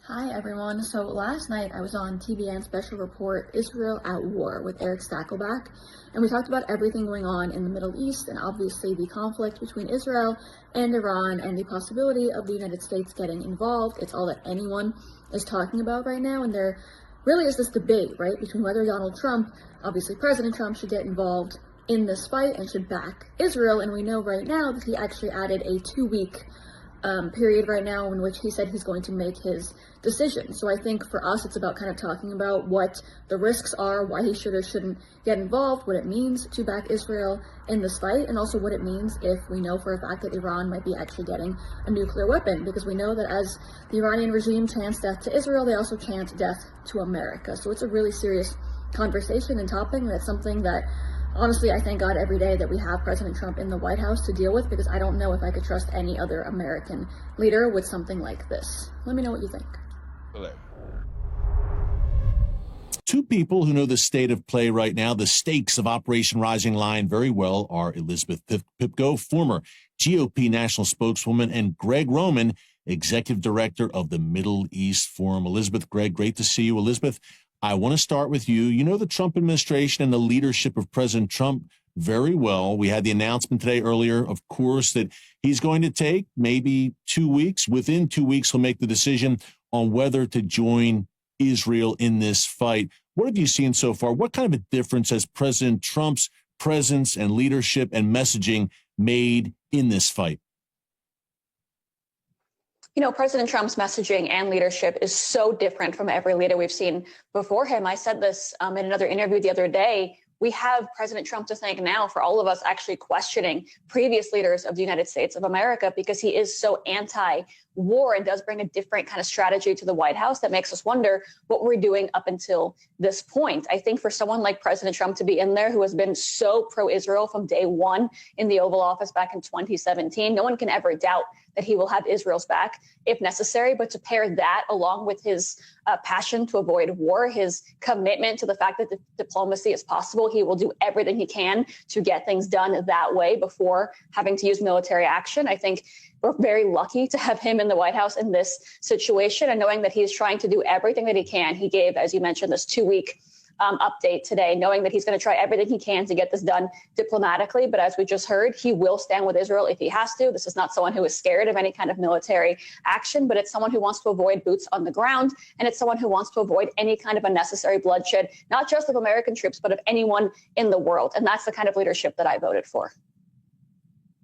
Hi everyone. So last night I was on TBN Special Report Israel at War with Eric Stakelback, and we talked about everything going on in the Middle East and obviously the conflict between Israel and Iran and the possibility of the United States getting involved. It's all that anyone is talking about right now, and there really is this debate, right, between whether Donald Trump, obviously President Trump, should get involved in this fight and should back Israel, and we know right now that he actually added a 2-week period right now in which he said he's going to make his decision. So I think for us, it's about kind of talking about what the risks are, why he should or shouldn't get involved, what it means to back Israel in this fight, and also what it means if we know for a fact that Iran might be actually getting a nuclear weapon, because we know that as the Iranian regime chants death to Israel, they also chant death to America. So it's a really serious conversation and topic, and it's something that honestly, I thank God every day that we have President Trump in the White House to deal with, because I don't know if I could trust any other American leader with something like this. Let me know what you think. Two people who know the state of play right now, the stakes of Operation Rising Lion very well, are Elizabeth Pipko, former GOP national spokeswoman, and Greg Roman, executive director of the Middle East Forum. Elizabeth, Greg, great to see you. Elizabeth, I want to start with you. You know the Trump administration and the leadership of President Trump very well. We had the announcement today earlier, of course, that he's going to take maybe 2 weeks. Within 2 weeks, he'll make the decision on whether to join Israel in this fight. What have you seen so far? What kind of a difference has President Trump's presence and leadership and messaging made in this fight? You know, President Trump's messaging and leadership is so different from every leader we've seen before him. I said this in another interview the other day. We have President Trump to thank now for all of us actually questioning previous leaders of the United States of America, because he is so anti-war and does bring a different kind of strategy to the White House that makes us wonder what we're doing up until this point. I think for someone like President Trump to be in there, who has been so pro-Israel from day one in the Oval Office back in 2017, no one can ever doubt that he will have Israel's back if necessary. But to pair that along with his passion to avoid war, his commitment to the fact that diplomacy is possible, he will do everything he can to get things done that way before having to use military action. I think we're very lucky to have him in the White House in this situation, and knowing that he's trying to do everything that he can. He gave, as you mentioned, this 2-week update today, knowing that he's going to try everything he can to get this done diplomatically. But as we just heard, he will stand with Israel if he has to. This is not someone who is scared of any kind of military action, but it's someone who wants to avoid boots on the ground. And it's someone who wants to avoid any kind of unnecessary bloodshed, not just of American troops, but of anyone in the world. And that's the kind of leadership that I voted for.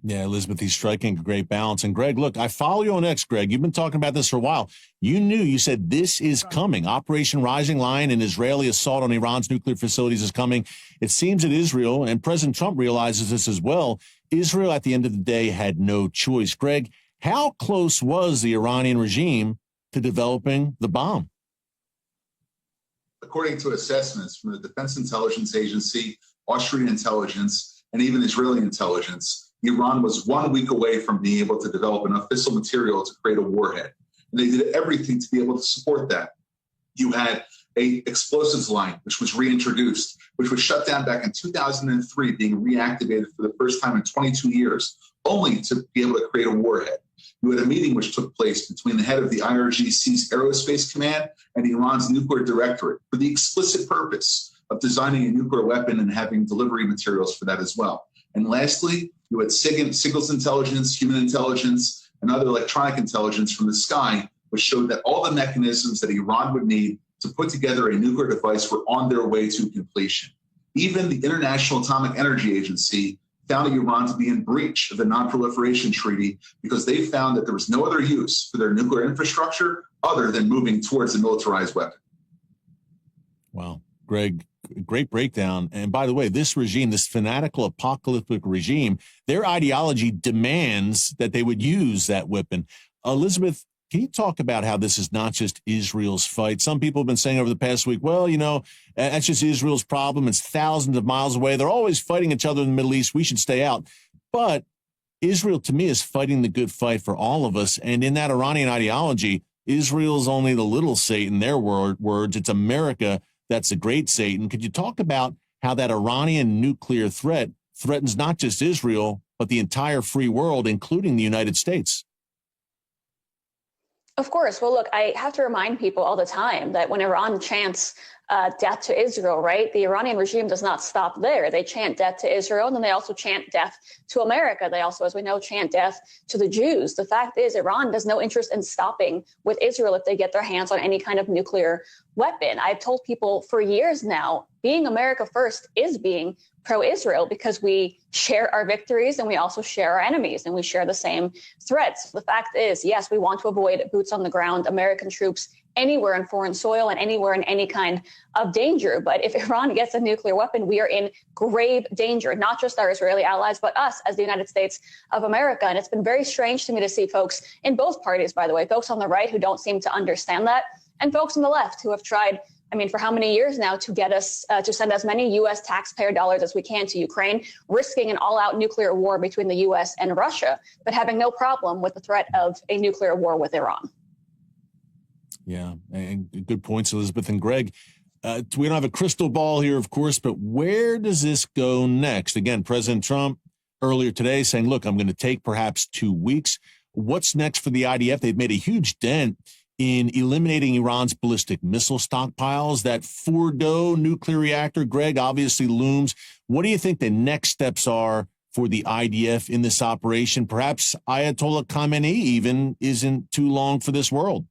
Yeah, Elizabeth, he's striking a great balance. And Greg, look, I follow you on X, Greg. You've been talking about this for a while. You said this is coming. Operation Rising Lion, an Israeli assault on Iran's nuclear facilities is coming. It seems that Israel, and President Trump realizes this as well, Israel at the end of the day had no choice. Greg, how close was the Iranian regime to developing the bomb? According to assessments from the Defense Intelligence Agency, Austrian intelligence, and even Israeli intelligence, Iran was 1 week away from being able to develop enough fissile material to create a warhead. And they did everything to be able to support that. You had a explosives line, which was reintroduced, which was shut down back in 2003, being reactivated for the first time in 22 years, only to be able to create a warhead. You had a meeting which took place between the head of the IRGC's Aerospace Command and Iran's Nuclear Directorate for the explicit purpose of designing a nuclear weapon and having delivery materials for that as well. And lastly, you had signals intelligence, human intelligence, and other electronic intelligence from the sky, which showed that all the mechanisms that Iran would need to put together a nuclear device were on their way to completion. Even the International Atomic Energy Agency found Iran to be in breach of the Non-Proliferation Treaty because they found that there was no other use for their nuclear infrastructure other than moving towards a militarized weapon. Wow. Greg, great breakdown. And by the way, this regime, this fanatical apocalyptic regime, their ideology demands that they would use that weapon. Elizabeth, can you talk about how this is not just Israel's fight? Some people have been saying over the past week, well, that's just Israel's problem. It's thousands of miles away. They're always fighting each other in the Middle East. We should stay out. But Israel, to me, is fighting the good fight for all of us. And in that Iranian ideology, Israel's only the little Satan, their words. It's America that's the great Satan. Could you talk about how that Iranian nuclear threat threatens not just Israel, but the entire free world, including the United States? Of course. Well, look, I have to remind people all the time that when Iran chants death to Israel, right, the Iranian regime does not stop there. They chant death to Israel, and then they also chant death to America. They also, as we know, chant death to the Jews. The fact is, Iran has no interest in stopping with Israel if they get their hands on any kind of nuclear weapon. I've told people for years now, being America first is being pro-Israel because we share our victories and we also share our enemies and we share the same threats. The fact is, yes, we want to avoid boots on the ground, American troops anywhere in foreign soil and anywhere in any kind of danger. But if Iran gets a nuclear weapon, we are in grave danger, not just our Israeli allies, but us as the United States of America. And it's been very strange to me to see folks in both parties, by the way, folks on the right who don't seem to understand that, and folks on the left who have tried, I mean, for how many years now to get us to send as many U.S. taxpayer dollars as we can to Ukraine, risking an all-out nuclear war between the U.S. and Russia, but having no problem with the threat of a nuclear war with Iran. Yeah, and good points, Elizabeth and Greg. We don't have a crystal ball here, of course, but where does this go next? Again, President Trump earlier today saying, look, I'm going to take perhaps 2 weeks. What's next for the IDF? They've made a huge dent in eliminating Iran's ballistic missile stockpiles. That Fordo nuclear reactor, Greg, obviously looms. What do you think the next steps are for the IDF in this operation? Perhaps Ayatollah Khamenei even isn't too long for this world.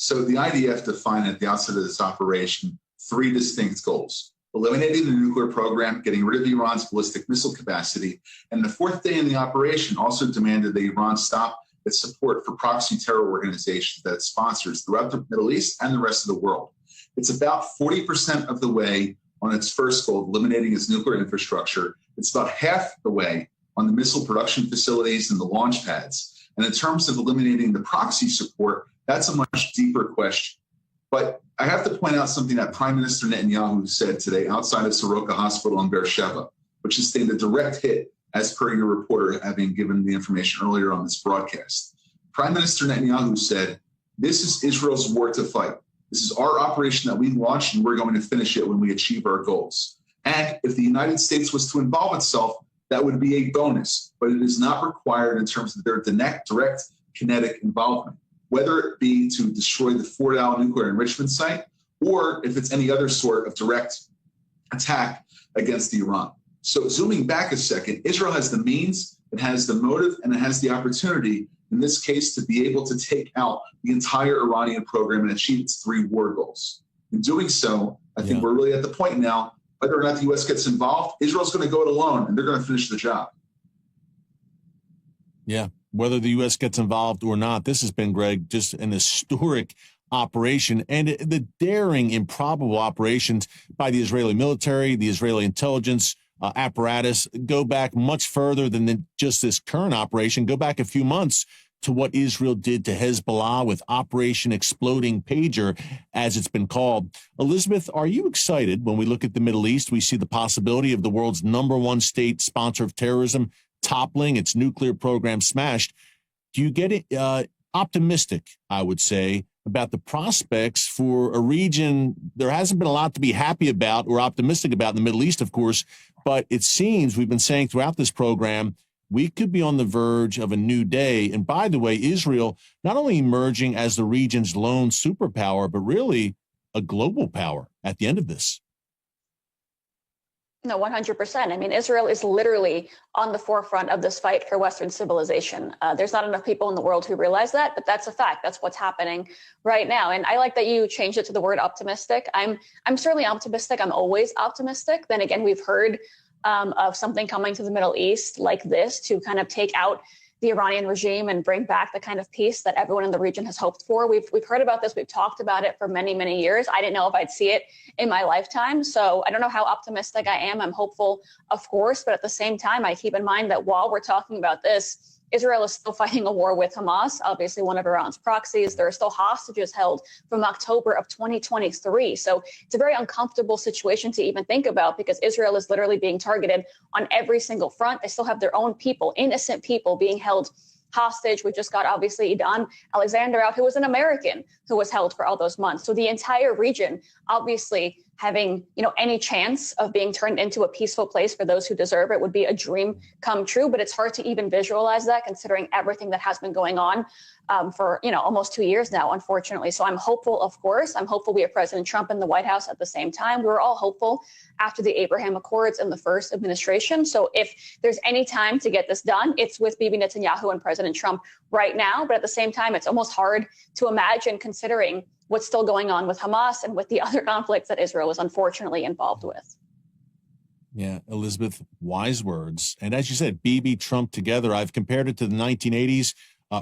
So the IDF defined at the outset of this operation 3 distinct goals: eliminating the nuclear program, getting rid of Iran's ballistic missile capacity, and the 4th day in the operation also demanded that Iran stop its support for proxy terror organizations that it sponsors throughout the Middle East and the rest of the world. It's about 40% of the way on its first goal, eliminating its nuclear infrastructure. It's about half the way on the missile production facilities and the launch pads. And in terms of eliminating the proxy support, that's a much deeper question. But I have to point out something that Prime Minister Netanyahu said today outside of Soroka Hospital in Beersheba, which sustained a direct hit, as per your reporter having given the information earlier on this broadcast. Prime Minister Netanyahu said, "This is Israel's war to fight. This is our operation that we launched, and we're going to finish it when we achieve our goals. And if the United States was to involve itself, that would be a bonus, but it is not required in terms of their direct kinetic involvement, whether it be to destroy the Fordow nuclear enrichment site or if it's any other sort of direct attack against Iran." So zooming back a second, Israel has the means, it has the motive, and it has the opportunity, in this case, to be able to take out the entire Iranian program and achieve its 3 war goals. In doing so, I think we're really at the point now, whether or not the U.S. gets involved, Israel's going to go it alone, and they're going to finish the job. Yeah, whether the U.S. gets involved or not, this has been, Greg, just an historic operation, and the daring, improbable operations by the Israeli military, the Israeli intelligence apparatus go back much further than just this current operation. Go back a few months to what Israel did to Hezbollah with Operation Exploding Pager, as it's been called. Elizabeth, are you excited when we look at the Middle East? We see the possibility of the world's #1 state sponsor of terrorism toppling, its nuclear program smashed. Do you get optimistic, I would say, about the prospects for a region there hasn't been a lot to be happy about or optimistic about in the Middle East, of course, but it seems we've been saying throughout this program, we could be on the verge of a new day. And by the way, Israel not only emerging as the region's lone superpower, but really a global power at the end of this. No, 100%. I mean, Israel is literally on the forefront of this fight for Western civilization. There's not enough people in the world who realize that, but that's a fact. That's what's happening right now. And I like that you changed it to the word optimistic. I'm certainly optimistic. I'm always optimistic. Then again, we've heard of something coming to the Middle East like this to kind of take out the Iranian regime and bring back the kind of peace that everyone in the region has hoped for. We've heard about this. We've talked about it for many, many years. I didn't know if I'd see it in my lifetime. So I don't know how optimistic I am. I'm hopeful, of course. But at the same time, I keep in mind that while we're talking about this, Israel is still fighting a war with Hamas, obviously one of Iran's proxies. There are still hostages held from October of 2023. So it's a very uncomfortable situation to even think about because Israel is literally being targeted on every single front. They still have their own people, innocent people being held hostage. We just got obviously Idan Alexander out, who was an American who was held for all those months. So the entire region obviously having, any chance of being turned into a peaceful place for those who deserve it would be a dream come true. But it's hard to even visualize that considering everything that has been going on for, almost 2 years now, unfortunately. So I'm hopeful, of course. I'm hopeful we have President Trump in the White House at the same time. We were all hopeful after the Abraham Accords in the first administration. So if there's any time to get this done, it's with Bibi Netanyahu and President Trump right now. But at the same time, it's almost hard to imagine considering what's still going on with Hamas and with the other conflicts that Israel is unfortunately involved with. Yeah, Elizabeth, wise words. And as you said, Bibi, Trump together, I've compared it to the 1980s.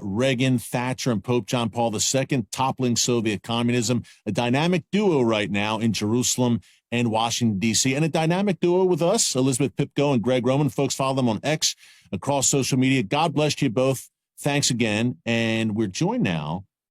Reagan, Thatcher, and Pope John Paul II toppling Soviet communism, a dynamic duo right now in Jerusalem and Washington, D.C., and a dynamic duo with us, Elizabeth Pipko and Greg Roman. Folks, follow them on X, across social media. God bless you both. Thanks again. And we're joined now